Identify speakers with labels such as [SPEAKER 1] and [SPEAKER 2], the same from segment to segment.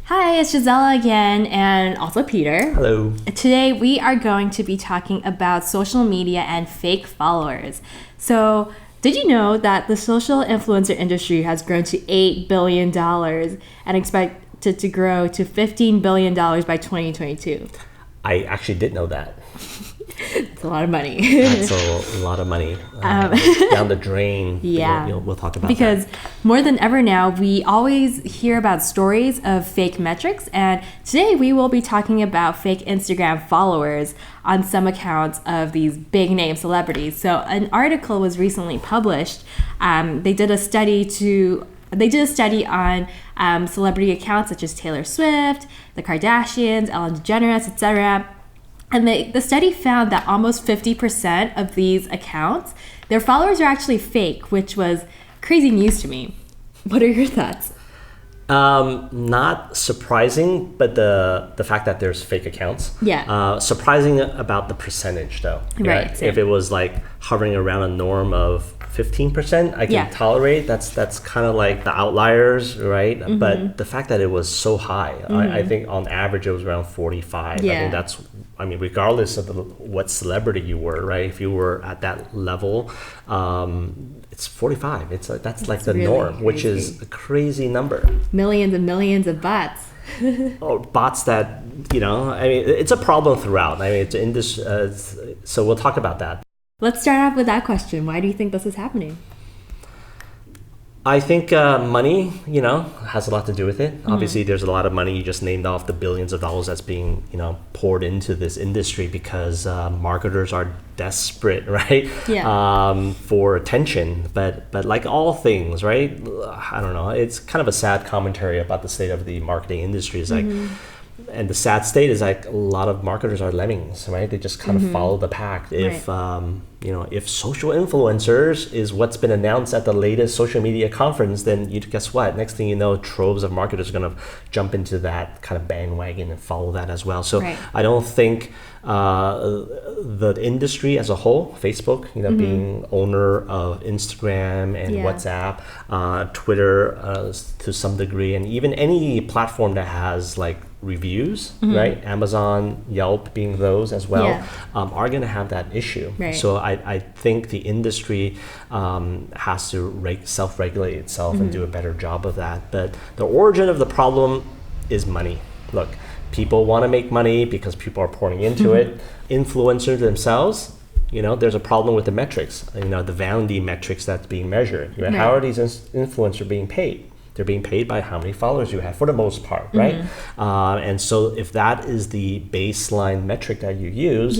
[SPEAKER 1] Hi, it's Gisela again, and also Peter.
[SPEAKER 2] Hello.
[SPEAKER 1] Today we are going to be talking about social media and fake followers. So, did you know that the social influencer industry has grown to $8 billion and expected to grow to $15 billion by 2022?
[SPEAKER 2] I actually did know that.
[SPEAKER 1] It's a lot of money.
[SPEAKER 2] That's a lot of money down the drain.
[SPEAKER 1] Yeah.
[SPEAKER 2] We'll talk about
[SPEAKER 1] because
[SPEAKER 2] that.
[SPEAKER 1] more than ever now, we always hear about stories of fake metrics, and today we will be talking about fake Instagram followers on some accounts of these big name celebrities. So an article was recently published. They did a study on celebrity accounts such as Taylor Swift, the Kardashians, Ellen DeGeneres, etc. And the study found that almost 50% of these accounts, their followers are actually fake, which was crazy news to me. What are your thoughts?
[SPEAKER 2] Not surprising, but the fact that there's fake accounts.
[SPEAKER 1] Yeah.
[SPEAKER 2] Surprising about the percentage, though.
[SPEAKER 1] Right. Same.
[SPEAKER 2] If it was like hovering around a norm of 15%, I can tolerate. That's kind of like the outliers, right? Mm-hmm. But the fact that it was so high, I think on average it was around 45.
[SPEAKER 1] Yeah.
[SPEAKER 2] I mean, regardless of what celebrity you were, right? If you were at that level, it's 45. That's like the
[SPEAKER 1] really
[SPEAKER 2] norm,
[SPEAKER 1] crazy.
[SPEAKER 2] Which is a crazy number.
[SPEAKER 1] Millions and millions of bots.
[SPEAKER 2] Or bots that, I mean, it's a problem throughout. I mean, it's in this, so we'll talk about that.
[SPEAKER 1] Let's start off with that question. Why do you think this is happening?
[SPEAKER 2] I think money, has a lot to do with it. Mm-hmm. Obviously, there's a lot of money. You just named off the billions of dollars that's being, poured into this industry because marketers are desperate, right?
[SPEAKER 1] Yeah.
[SPEAKER 2] For attention. But like all things, right? I don't know. It's kind of a sad commentary about the state of the marketing industry. It's like, and the sad state is like a lot of marketers are lemmings, right? They just kind of follow the pack. If if social influencers is what's been announced at the latest social media conference, then guess what? Next thing you know, troves of marketers are going to jump into that kind of bandwagon and follow that as well. So I don't think the industry as a whole, Facebook, being owner of Instagram and WhatsApp, Twitter to some degree, and even any platform that has like reviews, right? Amazon, Yelp being those as well, are going to have that issue.
[SPEAKER 1] Right.
[SPEAKER 2] So I think the industry has to self-regulate itself and do a better job of that. But the origin of the problem is money. Look, people want to make money because people are pouring into it. Influencers themselves, there's a problem with the metrics, the vanity metrics that's being measured. Right? How are these influencers being paid? They're being paid by how many followers you have for the most part, right? And so if that is the baseline metric that you use,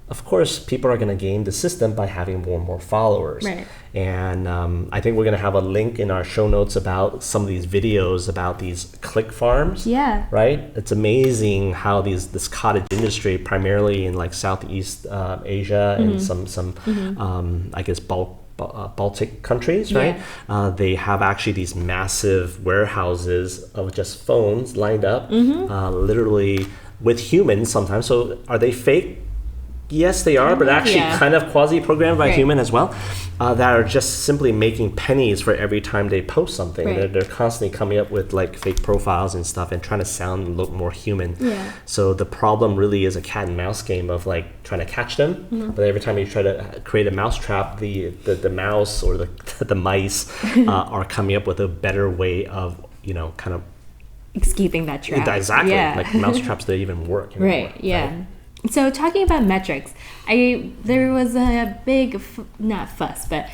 [SPEAKER 2] of course, people are going to game the system by having more and more followers.
[SPEAKER 1] Right.
[SPEAKER 2] And I think we're going to have a link in our show notes about some of these videos about these click farms.
[SPEAKER 1] Yeah.
[SPEAKER 2] Right? It's amazing how this cottage industry, primarily in like Southeast Asia and some I guess Baltic countries, right? They have actually these massive warehouses of just phones lined up, literally with humans sometimes. So are they fake? Yes, they are, but actually kind of quasi-programmed by human as well, that are just simply making pennies for every time they post something.
[SPEAKER 1] Right.
[SPEAKER 2] They're constantly coming up with like fake profiles and stuff and trying to sound and look more human.
[SPEAKER 1] Yeah.
[SPEAKER 2] So the problem really is a cat and mouse game of like trying to catch them, but every time you try to create a mouse trap, the mouse or the mice are coming up with a better way of, kind of
[SPEAKER 1] escaping that trap.
[SPEAKER 2] Exactly.
[SPEAKER 1] Yeah.
[SPEAKER 2] Like mouse traps don't even work anymore,
[SPEAKER 1] Right, yeah. Right? So talking about metrics, there was a big, not fuss, but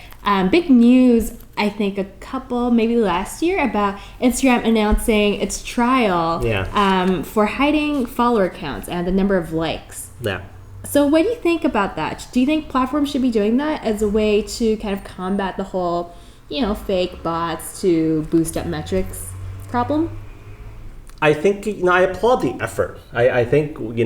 [SPEAKER 1] big news, I think maybe last year, about Instagram announcing its trial for hiding follower counts and the number of likes.
[SPEAKER 2] Yeah.
[SPEAKER 1] So what do you think about that? Do you think platforms should be doing that as a way to kind of combat the whole, fake bots to boost up metrics problem?
[SPEAKER 2] I think, I applaud the effort. I think, with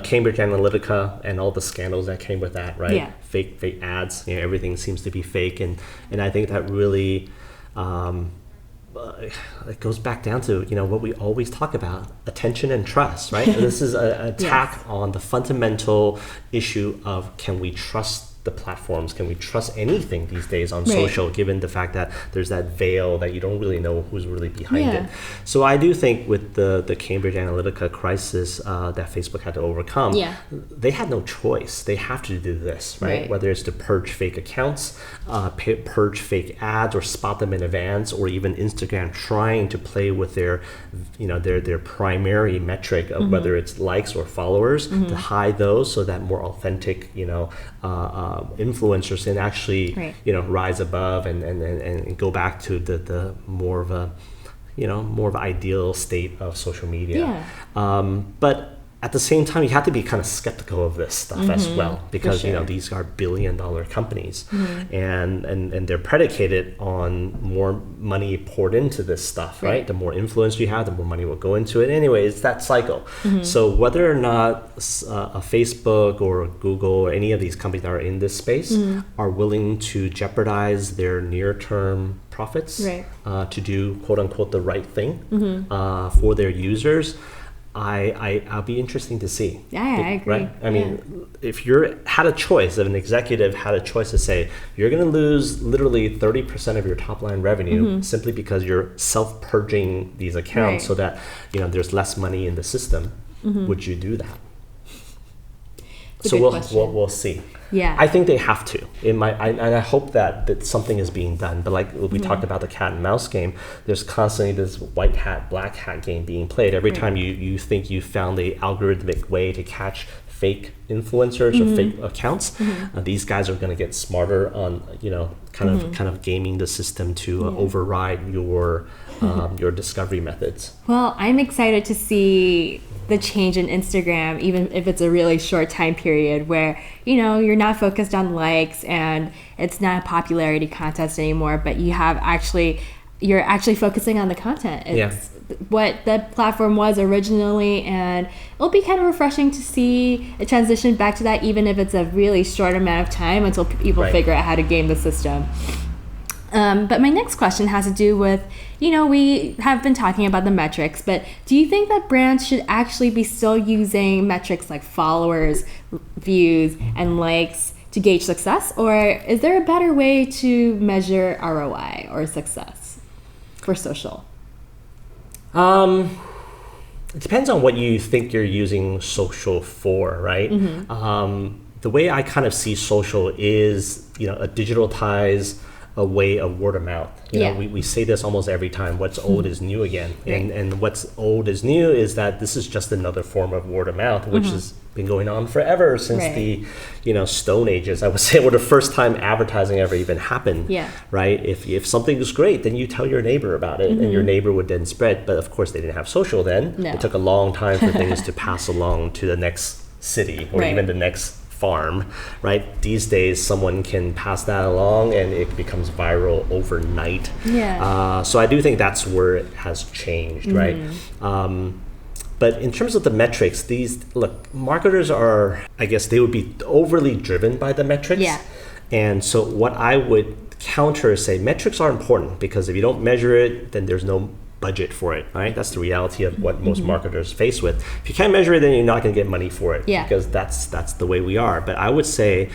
[SPEAKER 2] Cambridge Analytica and all the scandals that came with that, right?
[SPEAKER 1] Yeah.
[SPEAKER 2] Fake ads, everything seems to be fake. And I think that really, it goes back down to, what we always talk about, attention and trust, right? This is an attack on the fundamental issue of, can we trust the platforms? Can we trust anything these days on social, given the fact that there's that veil that you don't really know who's really behind it? So I do think with the Cambridge Analytica crisis that Facebook had to overcome, they had no choice. They have to do this, right? Whether it's to purge fake accounts, purge fake ads, or spot them in advance, or even Instagram trying to play with their primary metric of whether it's likes or followers, to hide those so that more authentic, influencers can actually, rise above and go back to the more of a, more of an ideal state of social media. But at the same time, you have to be kind of skeptical of this stuff as well, because these are billion-dollar companies, and they're predicated on more money poured into this stuff, right? The more influence you have, the more money will go into it. Anyway, it's that cycle. So whether or not a Facebook or a Google or any of these companies that are in this space are willing to jeopardize their near-term profits to do quote unquote the right thing for their users, I'll be interesting to see.
[SPEAKER 1] I agree.
[SPEAKER 2] Right? I mean, if you're had a choice, if an executive had a choice to say, you're going to lose literally 30% of your top line revenue simply because you're self-purging these accounts so that, there's less money in the system, would you do that? So we'll see. I think they have to. And I hope that something is being done. But like we talked about the cat and mouse game, there's constantly this white hat, black hat game being played. Every time you think you found the algorithmic way to catch fake influencers or fake accounts, these guys are going to get smarter on kind of gaming the system to override your discovery methods.
[SPEAKER 1] Well, I'm excited to see the change in Instagram, even if it's a really short time period where, you're not focused on likes and it's not a popularity contest anymore, but you're actually focusing on the content. It's what the platform was originally, and it'll be kind of refreshing to see a transition back to that, even if it's a really short amount of time until people figure out how to game the system. But my next question has to do with, we have been talking about the metrics, but do you think that brands should actually be still using metrics like followers, views, and likes to gauge success? Or is there a better way to measure ROI or success for social?
[SPEAKER 2] It depends on what you think you're using social for, right? The way I kind of see social is, a digitalized a way of word of mouth. We say this almost every time, what's old is new again. And what's old is new is that this is just another form of word of mouth, which has been going on forever since the, Stone Ages, I would say, or the first time advertising ever even happened, right? If something is great, then you tell your neighbor about it and your neighbor would then spread. But of course they didn't have social then. It took a long time for things to pass along to the next city or even the next farm, right? These days, someone can pass that along and it becomes viral overnight. So I do think that's where it has changed, right? But in terms of the metrics, marketers are, I guess they would be overly driven by the metrics. And so what I would counter is say metrics are important because if you don't measure it, then there's no budget for it, right? That's the reality of what most marketers face with. If you can't measure it, then you're not going to get money for it because that's the way we are. But I would say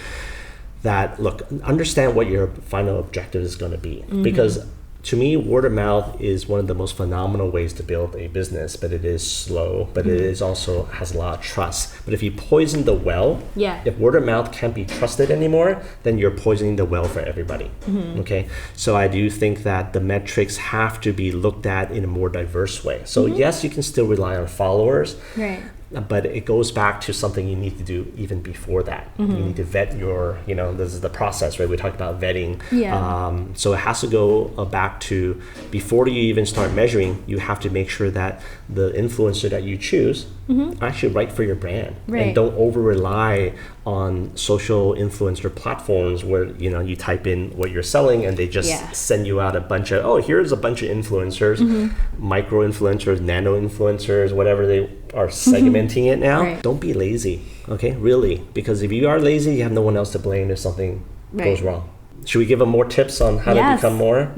[SPEAKER 2] that, understand what your final objective is going to be. Because to me, word of mouth is one of the most phenomenal ways to build a business, but it is slow, but it is also has a lot of trust. But if you poison the well, if word of mouth can't be trusted anymore, then you're poisoning the well for everybody. Okay, so I do think that the metrics have to be looked at in a more diverse way. So yes, you can still rely on followers, but it goes back to something you need to do even before that. You need to vet your, this is the process, right? We talked about vetting. So it has to go back to before you even start measuring, you have to make sure that the influencer that you choose are actually right for your brand. And don't over rely on social influencer platforms where, you type in what you're selling and they just send you out a bunch of, here's a bunch of influencers, micro influencers, nano influencers, whatever they are segmenting it now. Don't be lazy, okay? Really, because if you are lazy, you have no one else to blame if something goes wrong. Should we give them more tips on how to become more?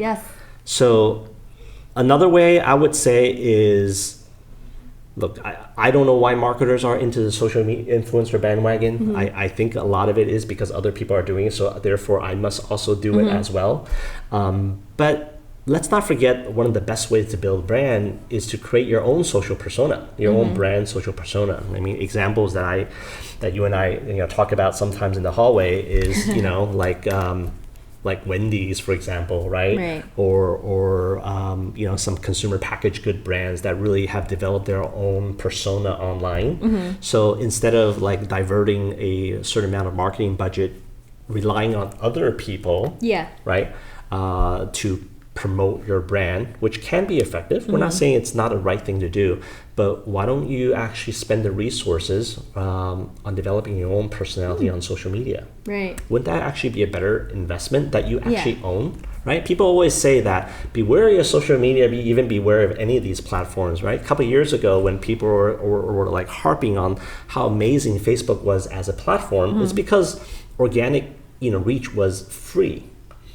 [SPEAKER 2] So another way I would say is look, I don't know why marketers are into the social media influencer bandwagon. I think a lot of it is because other people are doing it, so therefore I must also do it as well. But let's not forget, one of the best ways to build brand is to create your own social persona, your own brand social persona. I mean, examples that you and I talk about sometimes in the hallway is like Wendy's, for example, right? Or some consumer packaged good brands that really have developed their own persona online. So instead of like diverting a certain amount of marketing budget, relying on other people, right, to promote your brand, which can be effective. We're not saying it's not a right thing to do, but why don't you actually spend the resources on developing your own personality on social media?
[SPEAKER 1] Right.
[SPEAKER 2] Wouldn't that actually be a better investment that you actually own, right? People always say that be wary of social media, even be wary of any of these platforms, right? A couple of years ago when people were like harping on how amazing Facebook was as a platform, it's because organic reach was free.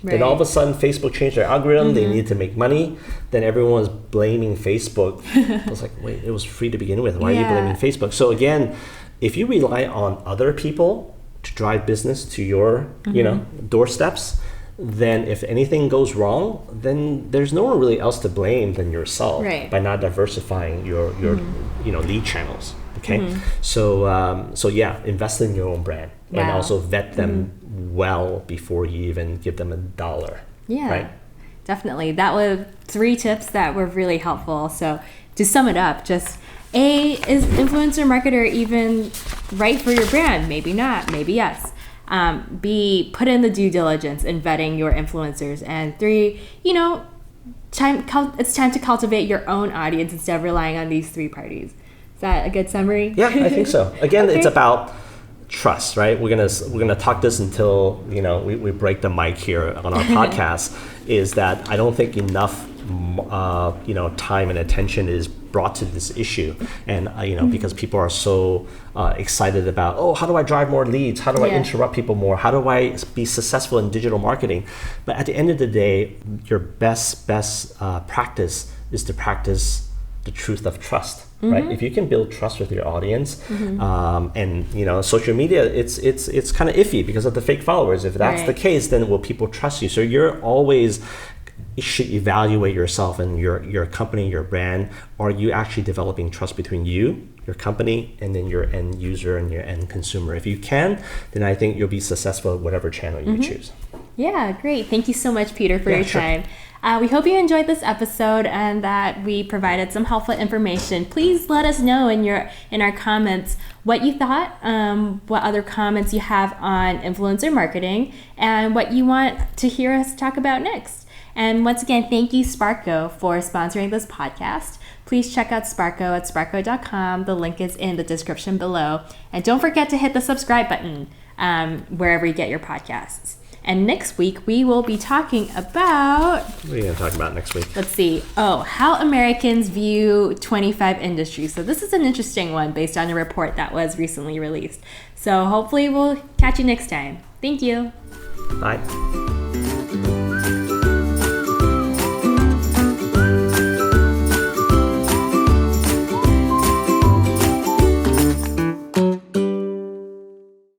[SPEAKER 2] Then all of a sudden, Facebook changed their algorithm. They needed to make money. Then everyone was blaming Facebook. I was like, wait, it was free to begin with. Why are you blaming Facebook? So again, if you rely on other people to drive business to your, doorsteps, then if anything goes wrong, then there's no one really else to blame than yourself by not diversifying your lead channels. Okay, so invest in your own brand and also vet them well before you even give them $1.
[SPEAKER 1] Yeah,
[SPEAKER 2] right?
[SPEAKER 1] Definitely. That was 3 tips that were really helpful. So to sum it up, just A, is influencer marketer even right for your brand? Maybe not, maybe yes. B, put in the due diligence in vetting your influencers. And 3, it's time to cultivate your own audience instead of relying on these 3 parties. Is that a good summary?
[SPEAKER 2] Yeah, I think so. Again, It's about trust, right? We're gonna talk this until we break the mic here on our podcast. Is that I don't think enough time and attention is brought to this issue, and because people are so excited about how do I drive more leads? How do I interrupt people more? How do I be successful in digital marketing? But at the end of the day, your best practice is to practice the truth of trust. Right? If you can build trust with your audience, and social media, it's kind of iffy because of the fake followers. If that's the case, then will people trust you? So you should evaluate yourself and your company, your brand. Are you actually developing trust between you, your company, and then your end user and your end consumer? If you can, then I think you'll be successful at whatever channel you choose. Yeah,
[SPEAKER 1] great. Thank you so much, Peter, for your time. We hope you enjoyed this episode and that we provided some helpful information. Please let us know in our comments what you thought, what other comments you have on influencer marketing, and what you want to hear us talk about next. And once again, thank you, Sparko, for sponsoring this podcast. Please check out Sparko at sparko.com. The link is in the description below. And don't forget to hit the subscribe button wherever you get your podcasts. And next week, we will be talking about...
[SPEAKER 2] What are you going to talk about next week?
[SPEAKER 1] Let's see. How Americans view 25 industries. So this is an interesting one based on a report that was recently released. So hopefully we'll catch you next time. Thank you.
[SPEAKER 2] Bye.